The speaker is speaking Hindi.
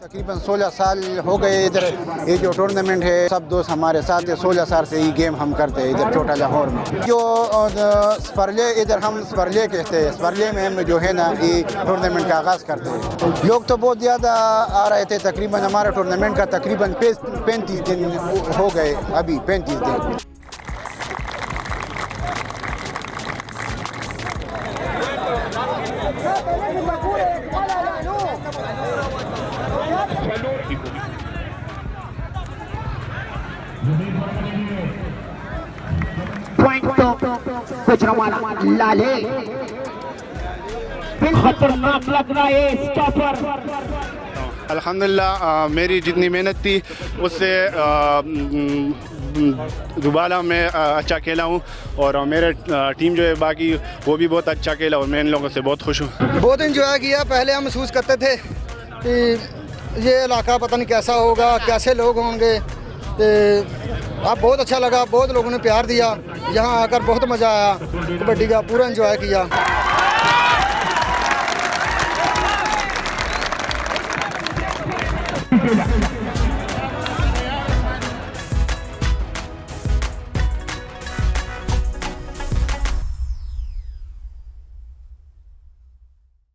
तकरीबन 16 साल हो गए इधर ये जो टूर्नामेंट है, सब दोस्त हमारे साथ है। 16 साल से ये गेम हम करते हैं इधर छोटा लाहौर में। जो स्पर्ले इधर हम स्पर्ले कहते हैं, स्पर्ले में हम जो है ना ये टूर्नामेंट का आगाज़ करते हैं। लोग तो बहुत ज़्यादा आ रहे थे। तकरीबन हमारा टूर्नामेंट का तकरीबन 35 दिन हो गए, अभी 35 दिन। पॉइंट तो गुजरावाला लाले खतरनाक लग रहा है स्टॉपर। अल्हम्दुलिल्लाह मेरी जितनी मेहनत थी उससे दोबारा मैं अच्छा खेला हूँ और मेरे टीम जो है बाकी वो भी बहुत अच्छा खेला और मैं इन लोगों से बहुत खुश हूँ। बहुत इंजॉय किया। पहले हम महसूस करते थे कि ये इलाका पता नहीं कैसा होगा, कैसे लोग होंगे, अब बहुत अच्छा लगा। बहुत लोगों ने प्यार दिया, यहाँ आकर बहुत मज़ा आया। कबड्डी का पूरा इंजॉय किया।